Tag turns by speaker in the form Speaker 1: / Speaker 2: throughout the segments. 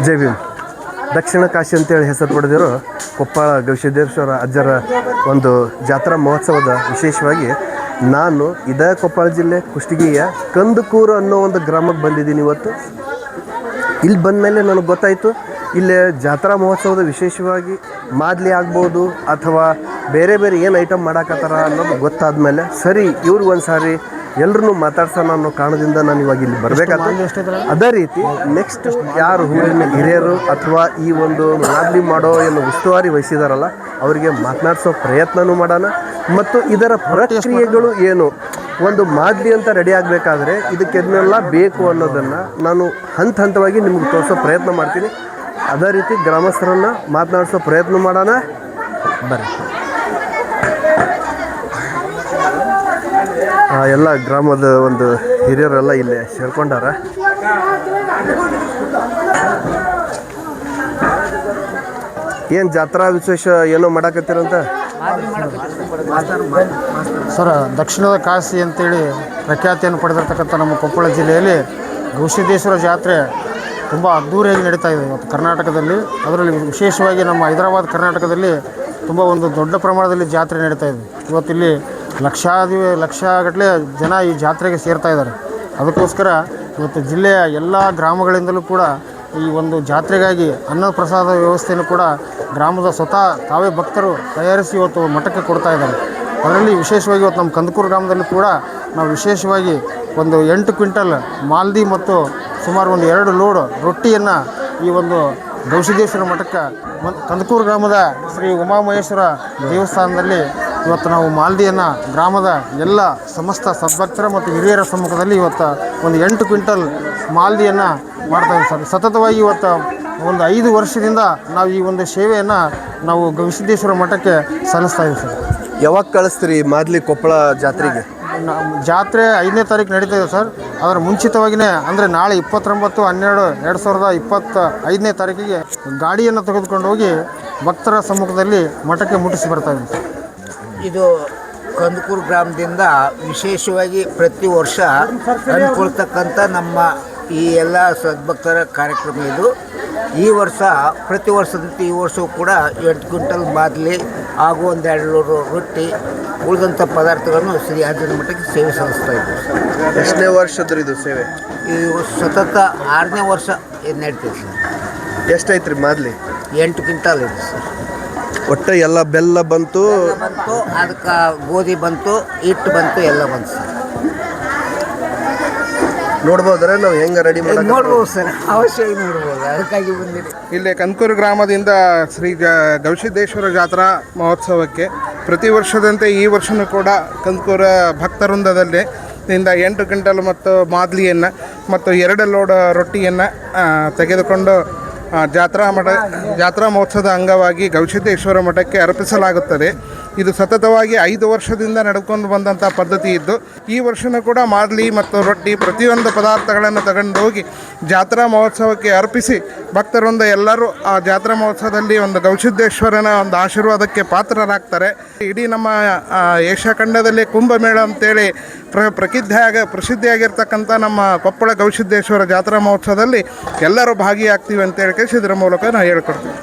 Speaker 1: ಜೈ ಭೀಮ್. ದಕ್ಷಿಣ ಕಾಶಿ ಅಂತೇಳಿ ಹೆಸರು ಪಡೆದಿರೋ ಕೊಪ್ಪಳ ಗವಿಸಿದ್ದೇಶ್ವರ ಅಜ್ಜರ ಒಂದು ಜಾತ್ರಾ ಮಹೋತ್ಸವದ ವಿಶೇಷವಾಗಿ ನಾನು ಇದೇ ಕೊಪ್ಪಳ ಜಿಲ್ಲೆ ಕುಷ್ಟಗಿಯ ಕಂದಕೂರು ಅನ್ನೋ ಒಂದು ಗ್ರಾಮಕ್ಕೆ ಬಂದಿದ್ದೀನಿ ಇವತ್ತು. ಇಲ್ಲಿ ಬಂದ ಮೇಲೆ ನನಗೆ ಗೊತ್ತಾಯಿತು ಇಲ್ಲೇ ಜಾತ್ರಾ ಮಹೋತ್ಸವದ ವಿಶೇಷವಾಗಿ ಮಾದಲಿ ಆಗ್ಬೋದು ಅಥವಾ ಬೇರೆ ಬೇರೆ ಏನು ಐಟಮ್ ಮಾಡಾಕತ್ತಾರ ಅನ್ನೋದು ಗೊತ್ತಾದ ಮೇಲೆ ಸರಿ ಇವ್ರಿಗೆ ಒಂದು ಸಾರಿ ಎಲ್ಲರೂ ಮಾತಾಡ್ಸೋಣ ಅನ್ನೋ ಕಾರಣದಿಂದ ನಾನು ಇವಾಗ ಇಲ್ಲಿ ಬರಬೇಕಾಗ್ತದೆ. ಅದೇ ರೀತಿ ನೆಕ್ಸ್ಟ್ ಯಾರು ಊರಿನ ಹಿರಿಯರು ಅಥವಾ ಈ ಒಂದು ಮಾದಲಿ ಮಾಡೋ ಏನು ಉಸ್ತುವಾರಿ ವಹಿಸಿದಾರಲ್ಲ ಅವರಿಗೆ ಮಾತನಾಡಿಸೋ ಪ್ರಯತ್ನವೂ ಮಾಡೋಣ. ಮತ್ತು ಇದರ ಪ್ರಕ್ರಿಯೆಗಳು ಏನು, ಒಂದು ಮಾದಲಿ ಅಂತ ರೆಡಿ ಆಗಬೇಕಾದ್ರೆ ಇದಕ್ಕೆಲ್ಲ ಬೇಕು ಅನ್ನೋದನ್ನು ನಾನು ಹಂತವಾಗಿ ನಿಮ್ಗೆ ತೋರಿಸೋ ಪ್ರಯತ್ನ ಮಾಡ್ತೀನಿ. ಅದೇ ರೀತಿ ಗ್ರಾಮಸ್ಥರನ್ನು ಮಾತನಾಡಿಸೋ ಪ್ರಯತ್ನ ಮಾಡೋಣ ಬರ್ರಿ. ಎಲ್ಲ ಗ್ರಾಮದ ಒಂದು ಹಿರಿಯರೆಲ್ಲ ಇಲ್ಲೇ ಸೇರ್ಕೊಂಡಾರ. ಏನು ಜಾತ್ರಾ ವಿಶೇಷ ಏನೋ ಮಾಡಾಕತ್ತೀರಂತ
Speaker 2: ಸರ್? ದಕ್ಷಿಣದ ಕಾಶಿ ಅಂತೇಳಿ ಪ್ರಖ್ಯಾತಿಯನ್ನು ಪಡೆದಿರ್ತಕ್ಕಂಥ ನಮ್ಮ ಕೊಪ್ಪಳ ಜಿಲ್ಲೆಯಲ್ಲಿ ಗವಿಸಿದ್ದೇಶ್ವರ ಜಾತ್ರೆ ತುಂಬ ಅದ್ಧೂರಿಯಾಗಿ ನಡೀತಾ ಇದೆ ಇವತ್ತು ಕರ್ನಾಟಕದಲ್ಲಿ. ಅದರಲ್ಲಿ ವಿಶೇಷವಾಗಿ ನಮ್ಮ ಹೈದರಾಬಾದ್ ಕರ್ನಾಟಕದಲ್ಲಿ ತುಂಬ ಒಂದು ದೊಡ್ಡ ಪ್ರಮಾಣದಲ್ಲಿ ಜಾತ್ರೆ ನಡೀತಾ ಇದೆ. ಇವತ್ತಿಲ್ಲಿ ಲಕ್ಷಗಟ್ಟಲೆ ಜನ ಈ ಜಾತ್ರೆಗೆ ಸೇರ್ತಾ ಇದ್ದಾರೆ. ಅದಕ್ಕೋಸ್ಕರ ಇವತ್ತು ಜಿಲ್ಲೆಯ ಎಲ್ಲ ಗ್ರಾಮಗಳಿಂದಲೂ ಕೂಡ ಈ ಒಂದು ಜಾತ್ರೆಗಾಗಿ ಅನ್ನ ಪ್ರಸಾದ ವ್ಯವಸ್ಥೆಯನ್ನು ಕೂಡ ಗ್ರಾಮದ ಸ್ವತಃ ತಾವೇ ಭಕ್ತರು ತಯಾರಿಸಿ ಇವತ್ತು ಮಠಕ್ಕೆ ಕೊಡ್ತಾ ಇದ್ದಾರೆ. ಅದರಲ್ಲಿ ವಿಶೇಷವಾಗಿ ಇವತ್ತು ನಮ್ಮ ಕಂದಕೂರು ಗ್ರಾಮದಲ್ಲಿ ಕೂಡ ನಾವು ವಿಶೇಷವಾಗಿ ಒಂದು 8 ಕ್ವಿಂಟಲ್ ಮಾಲ್ದಿ ಮತ್ತು ಸುಮಾರು ಒಂದು 2 ಲೋಡ್ ರೊಟ್ಟಿಯನ್ನು ಈ ಒಂದು ಗವಿಸಿದ್ದೇಶ್ವರ ಮಠಕ್ಕೆ ಕಂದಕೂರು ಗ್ರಾಮದ ಶ್ರೀ ಉಮಾಮಹೇಶ್ವರ ದೇವಸ್ಥಾನದಲ್ಲಿ ಇವತ್ತು ನಾವು ಮಾಲ್ದಿಯನ್ನು ಗ್ರಾಮದ ಎಲ್ಲ ಸಮಸ್ತ ಸದ್ಭಕ್ತರ ಮತ್ತು ಹಿರಿಯರ ಸಮ್ಮುಖದಲ್ಲಿ ಇವತ್ತು ಒಂದು 8 ಕ್ವಿಂಟಲ್ ಮಾಲ್ದಿಯನ್ನು ಮಾಡ್ತಾಯಿದ್ದೀವಿ ಸರ್. ಸತತವಾಗಿ ಇವತ್ತು ಒಂದು 5 ವರ್ಷದಿಂದ ನಾವು ಈ ಒಂದು ಸೇವೆಯನ್ನು ನಾವು ಗವಿಸಿದ್ದೇಶ್ವರ ಮಠಕ್ಕೆ ಸಲ್ಲಿಸ್ತಾ ಇದ್ದೀವಿ ಸರ್.
Speaker 1: ಯಾವಾಗ ಕಳಿಸ್ತೀರಿ ಮಾದಲಿ ಕೊಪ್ಪಳ ಜಾತ್ರೆಗೆ?
Speaker 2: ಜಾತ್ರೆ 5ನೇ ತಾರೀಕು ನಡೀತಾ ಇದೆ ಸರ್. ಅದರ ಮುಂಚಿತವಾಗಿಯೇ ಅಂದರೆ ನಾಳೆ 29/12/2025ನೇ ತಾರೀಕಿಗೆ ಗಾಡಿಯನ್ನು ತೆಗೆದುಕೊಂಡು ಹೋಗಿ ಭಕ್ತರ ಸಮ್ಮುಖದಲ್ಲಿ ಮಠಕ್ಕೆ ಮುಟ್ಟಿಸಿ ಬರ್ತಾ ಇದ್ದೀವಿ ಸರ್.
Speaker 3: ಇದು ಕಂದಕೂರು ಗ್ರಾಮದಿಂದ ವಿಶೇಷವಾಗಿ ಪ್ರತಿ ವರ್ಷ ಹಮ್ಮಿಕೊಳ್ತಕ್ಕಂಥ ನಮ್ಮ ಈ ಎಲ್ಲ ಸದ್ಭಕ್ತರ ಕಾರ್ಯಕ್ರಮ ಇದು. ಈ ವರ್ಷ ಪ್ರತಿ ವರ್ಷದಂತೆ ಈ ವರ್ಷವೂ ಕೂಡ 8 ಕ್ವಿಂಟಲ್ ಮಾದಲಿ ಹಾಗೂ ಒಂದು 2 ಲೋಡ್ ರೊಟ್ಟಿ ಉಳಿದಂಥ ಪದಾರ್ಥಗಳನ್ನು ಶ್ರೀ ಅಜ್ಜನ ಮಠಕ್ಕೆ ಸೇವೆ ಸಲ್ಲಿಸ್ತಾ ಇದ್ದೀವಿ.
Speaker 1: ಎಷ್ಟನೇ ವರ್ಷದ್ರಿ ಇದು ಸೇವೆ?
Speaker 3: ಈ ಸತತ 6ನೇ ವರ್ಷ ಇದು ನಡೀತೈತೆ ಸರ್.
Speaker 1: ಎಷ್ಟೈತ್ರಿ ಮಾದಲಿ?
Speaker 3: 8 ಕ್ವಿಂಟಲ್ ಇದೆ ಸರ್.
Speaker 1: ಒಟ್ಟು ಎಲ್ಲ ಬೆಲ್ಲ ಬಂತು,
Speaker 3: ಅದಕ್ಕೆ ಗೋಧಿ ಬಂತು, ಹಿಟ್ಟು ಬಂತು, ಎಲ್ಲ ಬಂತು ಸರ್.
Speaker 1: ನೋಡ್ಬೋದ್ರೆ ನಾವು ಹೆಂಗೆ ರೆಡಿ ಮಾಡಿ
Speaker 3: ನೋಡ್ಬೋದು ಸರ್, ಅವಶ್ಯವಾಗಿ ನೋಡ್ಬೋದು, ಅದಕ್ಕಾಗಿ ಬಂದಿದೆ.
Speaker 4: ಇಲ್ಲಿ ಕಂದಕೂರು ಗ್ರಾಮದಿಂದ ಶ್ರೀ ಗವಿಸಿದ್ದೇಶ್ವರ ಜಾತ್ರಾ ಮಹೋತ್ಸವಕ್ಕೆ ಪ್ರತಿ ವರ್ಷದಂತೆ ಈ ವರ್ಷವೂ ಕೂಡ ಕಂದಕೂರು ಭಕ್ತವೃಂದದಲ್ಲಿ 8 ಕ್ವಿಂಟಲ್ ಮತ್ತು ಮಾದಲಿಯನ್ನು ಮತ್ತು 2 ಲೋಡ್ ರೊಟ್ಟಿಯನ್ನು ತೆಗೆದುಕೊಂಡು ಜಾತ್ರಾ ಮಹೋತ್ಸವದ ಅಂಗವಾಗಿ ಗವಿಸಿದ್ದೇಶ್ವರ ಮಠಕ್ಕೆ ಅರ್ಪಿಸಲಾಗುತ್ತದೆ. ಇದು ಸತತವಾಗಿ 5 ವರ್ಷದಿಂದ ನಡ್ಕೊಂಡು ಬಂದಂಥ ಪದ್ಧತಿ ಇದ್ದು, ಈ ವರ್ಷವೂ ಕೂಡ ಮಾದಲಿ ಮತ್ತು ರೊಟ್ಟಿ ಪ್ರತಿಯೊಂದು ಪದಾರ್ಥಗಳನ್ನು ತಗೊಂಡು ಹೋಗಿ ಜಾತ್ರಾ ಮಹೋತ್ಸವಕ್ಕೆ ಅರ್ಪಿಸಿ ಭಕ್ತರಿಂದ ಎಲ್ಲರೂ ಆ ಜಾತ್ರಾ ಮಹೋತ್ಸವದಲ್ಲಿ ಒಂದು ಗವಿಸಿದ್ದೇಶ್ವರನ ಒಂದು ಆಶೀರ್ವಾದಕ್ಕೆ ಪಾತ್ರರಾಗ್ತಾರೆ. ಇಡೀ ನಮ್ಮ ಏಷ್ಯಾ ಖಂಡದಲ್ಲಿ ಕುಂಭಮೇಳ ಅಂತೇಳಿ ಪ್ರಸಿದ್ಧಿಯಾಗಿರ್ತಕ್ಕಂಥ ನಮ್ಮ ಕೊಪ್ಪಳ ಗವಿಸಿದ್ದೇಶ್ವರ ಜಾತ್ರಾ ಮಹೋತ್ಸವದಲ್ಲಿ ಎಲ್ಲರೂ ಭಾಗಿಯಾಗ್ತೀವಿ ಅಂತೇಳಿ ಇದರ ಮೂಲಕ ನಾವು ಹೇಳ್ಕೊಡ್ತೀವಿ.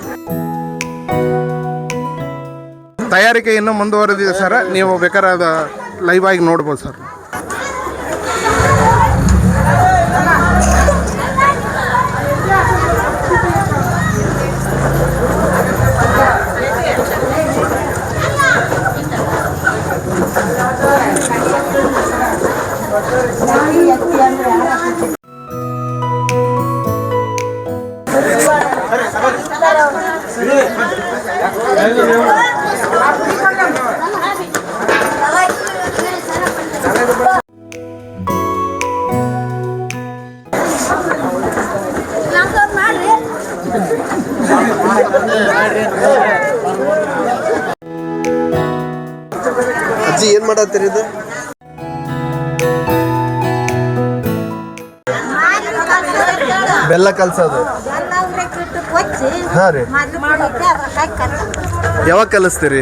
Speaker 4: ತಯಾರಿಕೆ ಇನ್ನೂ ಮುಂದುವರೆದಿದೆ ಸರ್. ನೀವು ಬೇಕಾದ ಲೈವ್ ಆಗಿ ನೋಡ್ಬೋದು ಸರ್.
Speaker 1: ಅಜ್ಜಿ ಏನು ಮಾಡತ್ತೀರಿ ಇದು? ಬೆಲ್ಲ ಕಲ್ಸೋದು. ಹಾಂ ರೀ. ಯಾವಾಗ ಕಲಿಸ್ತೀರಿ?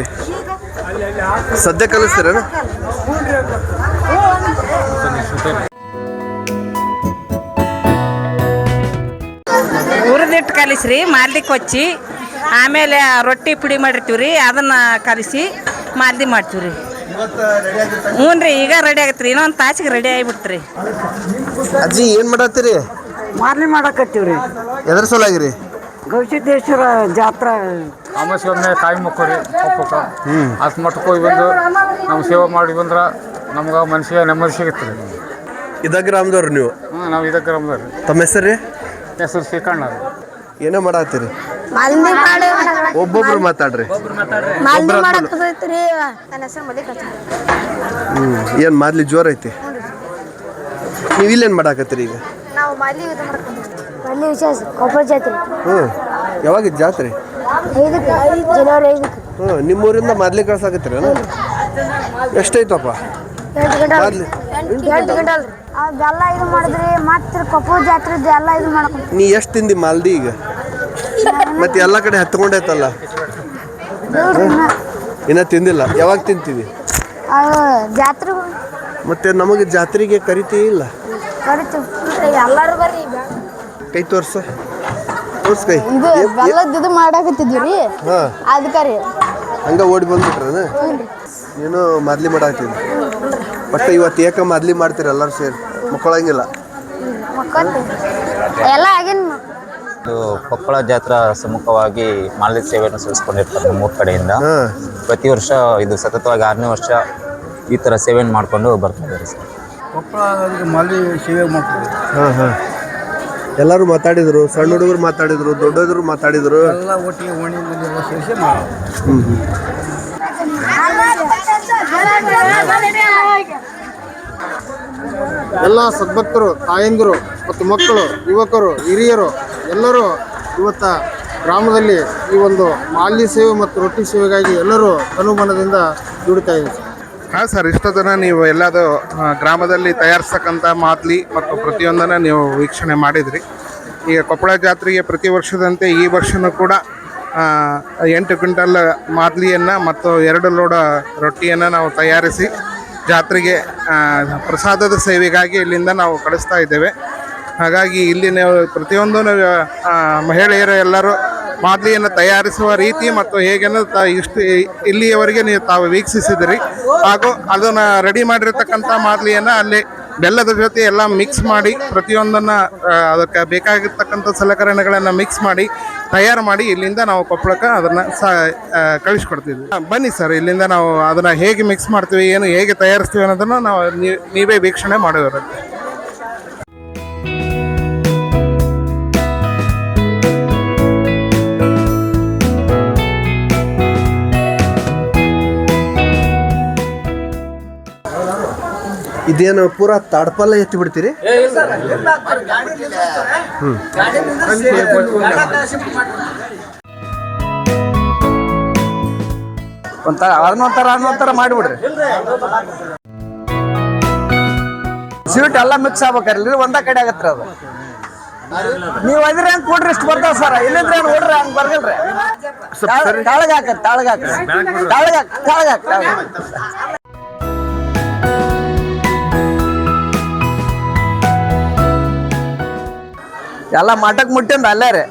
Speaker 1: ಸದ್ಯ ಕಲಿಸ್ತೀರ?
Speaker 5: ಹಿಟ್ಟು ಕಲಿಸ್ರಿ ಮಾಲ್ದಿ ಕೊಚ್ಚಿ ಆಮೇಲೆ ರೊಟ್ಟಿ ಪುಡಿ ಮಾಡಿರ್ತೀವಿ ರೀ ಅದನ್ನು ಕಲಿಸಿ ಮಾಲ್ದಿ ಮಾಡ್ತೀವಿ ರೀ. ಹ್ಞೂ ರೀ ಈಗ ರೆಡಿ ಆಗತ್ತೆ ರೀ, ಇನ್ನೊಂದು ತಾಸಿಗೆ ರೆಡಿ ಆಗಿಬಿಡ್ತೀರಿ.
Speaker 1: ಅಜ್ಜಿ ಏನು ಮಾಡತ್ತೀರಿ?
Speaker 6: ಮಾರ್ಲಿ ಮಾಡಕತ್ತೀವಿ ರೀ.
Speaker 1: ಎದ್ರ ಸೊಲಾಗಿರಿ?
Speaker 6: ಗವಿಸಿದ್ದೇಶ್ವರ ಜಾತ್ರಾ
Speaker 2: ಅಮಾವಾಸ್ಯೆ ಕಾಯಿ ಮುಕ್ಕೋರಿ ಕೊಪ್ಪಕ್ಕೆ ಅಷ್ಟು ಮಟ್ಟಕ್ಕೆ ಹೋಗಿ ಬಂದು ನಮ್ಮ ಸೇವೆ ಮಾಡಿ ಬಂದ್ರೆ ನಮ್ಗೆ ಮನಸ್ಸಿಗೆ ನೆಮ್ಮದಿ ಸಿಗುತ್ತೆ ರೀ.
Speaker 1: ಇದ ಗ್ರಾಮದವ್ರು ನೀವು?
Speaker 2: ನಾವು ಇದಕ್ಕೆ ಗ್ರಾಮದವ್ರಿ.
Speaker 1: ತಮ್ಮ ಹೆಸರು ರೀ?
Speaker 2: ಹೆಸರು ಶ್ರೀಕಣ್ಣ ರೀ.
Speaker 1: ಏನೋ ಮಾಡತ್ತೀರಿ?
Speaker 7: ಮಾಲ್ದಿ ಮಾಡಿ
Speaker 1: ಒಬ್ಬೊಬ್ರು ಮಾತಾಡ್ರಿ.
Speaker 7: ಮಾಲ್ದಿ ಮಾಡಕತ್ತೈತ್ರಿ. ನನ್ನ ಹೆಸರು ಮಲ್ಲಿಕಾರ್ಜುನ.
Speaker 1: ಏನು ಮಾದ್ಲಿ ಜೋರ್ ಐತಿ? ನೀವು ಇಲ್ಲೇನು ಮಾಡಾಕತ್ತೀರಿ ಈಗ?
Speaker 7: ನಾವು ಮಾಲ್ದಿ ಯುದ್ಧ ಮಾಡ್ಕೊಂಡ್ವಿ. ಮಾಲ್ದಿ ವಿಶೇಷ ಕೊಪ್ಪಳ ಜಾತ್ರೆ.
Speaker 1: ಯಾವಾಗಿದ್ದು ಜಾತ್ರೆ?
Speaker 7: 5ಕ್ಕೆ ಜನವರಿ 5ಕ್ಕೆ.
Speaker 1: ನಿಮ್ಮೂರಿಂದ ಮಾದ್ಲಿ ಕಳ್ಸಾಕತ್ತೀರ? ಎಷ್ಟೈತಪ್ಪ
Speaker 7: 8 ಗಂಟೆ
Speaker 1: ಮಾದ್ಲಿ?
Speaker 7: 8 ಗಂಟೆ ಅಲ್ರಿ. ಅದೆಲ್ಲ ಇದು ಮಾಡಿದ್ರಿ ಮತ್ತೆ ಕೊಪ್ಪಳ ಜಾತ್ರೆ ಎಲ್ಲ ಇದು ಮಾಡ್ಕೊಂಡು.
Speaker 1: ನೀ ಎಷ್ಟು ತಿಂದಿ ಮಾಲ್ದಿ ಈಗ? ಮತ್ತೆ ಎಲ್ಲ ಕಡೆ ಹತ್ಕೊಂಡೈತಲ್ಲ, ಇನ್ನ ತಿಂದಿಲ್ಲ. ಯಾವಾಗ ತಿಂತೀವಿ?
Speaker 7: ಜಾತ್ರೆ
Speaker 1: ಮತ್ತೆ ನಮಗೆ ಜಾತ್ರೆಗೆ ಕರಿತೀ ಇಲ್ಲ?
Speaker 7: ಕರಿತೀವಿ ಎಲ್ಲರೂ ಬರ್ರಿ.
Speaker 1: ಕೈ ತೋರ್ಸು, ತೋರ್ಸ್ ಕೈ.
Speaker 7: ಇದು ಬೆಲ್ಲದ ಇದು ಮಾಡಾಕತ್ತಿದ್ವಿ ರೀ.
Speaker 1: ಹಾಂ,
Speaker 7: ಅದಕ್ಕೆ ರೀ
Speaker 1: ಹಂಗ ಓಡಿ ಬಂದ್ಬಿಟ್ರನ? ನೀನು ಮಾದ್ಲಿ ಮಾಡಾಕ್ತಿದ್ದಿ. ಬಟ್ ಇವತ್ತು ಏಕ ಮಾದ್ಲಿ ಮಾಡ್ತೀರಿ ಎಲ್ಲರೂ ಸೇರಿ, ಮಕ್ಕಳಂಗಿಲ್ಲ.
Speaker 7: ಎಲ್ಲ ಆಗಿನ
Speaker 8: ಇದು ಕೊಪ್ಪಳ ಜಾತ್ರಾ ಸಮ್ಮುಖವಾಗಿ ಮಾಲ್ದಿ ಸೇವೆಯನ್ನು ಸಲ್ಲಿಸ್ಕೊಂಡಿರ್ತಾರೆ ನಮ್ಮೂರ ಕಡೆಯಿಂದ. ಪ್ರತಿ ವರ್ಷ ಇದು ಸತತವಾಗಿ 6ನೇ ವರ್ಷ ಈ ಥರ ಸೇವೆಯನ್ನು ಮಾಡಿಕೊಂಡು ಬರ್ತಾ ಇದ್ದಾರೆ ಸರ್.
Speaker 3: ಕೊಪ್ಪಳ ಮಾಲ್ದಿ ಸೇವೆ ಮಾಡ್ತೀವಿ.
Speaker 1: ಎಲ್ಲರೂ ಮಾತಾಡಿದ್ರು, ಸಣ್ಣ ಹುಡುಗರು ಮಾತಾಡಿದ್ರು, ದೊಡ್ಡವರು ಮಾತಾಡಿದ್ರು.
Speaker 3: ಎಲ್ಲ ಒಟ್ಟಿಗೆ ಓಣಿಯಲ್ಲಿ ಎಲ್ಲ ಸೇರಿಸಿ ಮಾಡೋದು.
Speaker 2: ಎಲ್ಲ ಸದ್ಭಕ್ತರು, ತಾಯಂದಿರು ಮತ್ತು ಮಕ್ಕಳು, ಯುವಕರು, ಹಿರಿಯರು ಎಲ್ಲರೂ ಇವತ್ತ ಗ್ರಾಮದಲ್ಲಿ ಈ ಒಂದು ಮಾಲ್ದಿ ಸೇವೆ ಮತ್ತು ರೊಟ್ಟಿ ಸೇವೆಗಾಗಿ ಎಲ್ಲರೂ ತನುಮನದಿಂದ ದುಡಿತಾ ಇದ್ದಾರೆ.
Speaker 4: ಹಾಂ ಸರ್, ಇಷ್ಟೊತ್ತನ ನೀವು ಎಲ್ಲದು ಗ್ರಾಮದಲ್ಲಿ ತಯಾರಿಸ್ತಕ್ಕಂಥ ಮಾದ್ಲಿ ಮತ್ತು ಪ್ರತಿಯೊಂದನ್ನು ನೀವು ವೀಕ್ಷಣೆ ಮಾಡಿದ್ರಿ. ಈಗ ಕೊಪ್ಪಳ ಜಾತ್ರೆಗೆ ಪ್ರತಿ ವರ್ಷದಂತೆ ಈ ವರ್ಷವೂ ಕೂಡ 8 ಕ್ವಿಂಟಲ್ ಮಾದ್ಲಿಯನ್ನು ಮತ್ತು 2 ಲೋಡ ರೊಟ್ಟಿಯನ್ನು ನಾವು ತಯಾರಿಸಿ ಜಾತ್ರೆಗೆ ಪ್ರಸಾದದ ಸೇವೆಗಾಗಿ ಇಲ್ಲಿಂದ ನಾವು ಕಳಿಸ್ತಾ ಇದ್ದೇವೆ. ಹಾಗಾಗಿ ಇಲ್ಲಿ ನಾವು ಪ್ರತಿಯೊಂದು ಮಹಿಳೆಯರು ಎಲ್ಲರೂ ಮಾದ್ಲಿಯನ್ನು ತಯಾರಿಸುವ ರೀತಿ ಮತ್ತು ಹೇಗೆನ್ನು ಇಲ್ಲಿಯವರೆಗೆ ನೀವು ತಾವು ವೀಕ್ಷಿಸಿದಿರಿ. ಹಾಗೂ ಅದನ್ನು ರೆಡಿ ಮಾಡಿರ್ತಕ್ಕಂಥ ಮಾದ್ಲಿಯನ್ನು ಅಲ್ಲಿ ಬೆಲ್ಲದ ಜೊತೆ ಎಲ್ಲ ಮಿಕ್ಸ್ ಮಾಡಿ ಪ್ರತಿಯೊಂದನ್ನು ಅದಕ್ಕೆ ಬೇಕಾಗಿರ್ತಕ್ಕಂಥ ಸಲಕರಣೆಗಳನ್ನು ಮಿಕ್ಸ್ ಮಾಡಿ ತಯಾರು ಮಾಡಿ ಇಲ್ಲಿಂದ ನಾವು ಕೊಪ್ಪಳಕ್ಕೆ ಅದನ್ನು ಕಳಿಸ್ಕೊಡ್ತೀವಿ. ಬನ್ನಿ ಸರ್, ಇಲ್ಲಿಂದ ನಾವು ಅದನ್ನು ಹೇಗೆ ಮಿಕ್ಸ್ ಮಾಡ್ತೀವಿ, ಏನು ಹೇಗೆ ತಯಾರಿಸ್ತೀವಿ ಅನ್ನೋದನ್ನು ನಾವು ನೀವೇ ವೀಕ್ಷಣೆ ಮಾಡಿರುತ್ತೆ.
Speaker 1: ಇದೇನು ಪೂರಾ ತಾಡ್ಪಲ್ಲ ಎತ್ತಿ ಬಿಡ್ತೀರಿ?
Speaker 6: ಒಂಥರ ಮಾಡಿಬಿಡ್ರಿ. ಸ್ವೀಟ್ ಎಲ್ಲ ಮಿಕ್ಸ್ ಆಗ್ಬೇಕ್ರಿ, ಒಂದ ಕಡೆ ಆಗತ್ರಿ ಅದು. ನೀವು ಅದ್ರಿ ಹಂಗೆ ಕೊಡ್ರಿ, ಇಷ್ಟು ಬರ್ತಾವ ಸರ್. ಇಲ್ಲಿಂದ್ರೆ ನೋಡ್ರಿ ಹಂಗೆ ಬರ್ಗಲ್ರಿ. ತಾಳಗ ಎಲ್ಲ ಮಠಕ್ಕೆ ಮುಟ್ಟಿಂದ ಅಲ್ಲೇ ರೀ.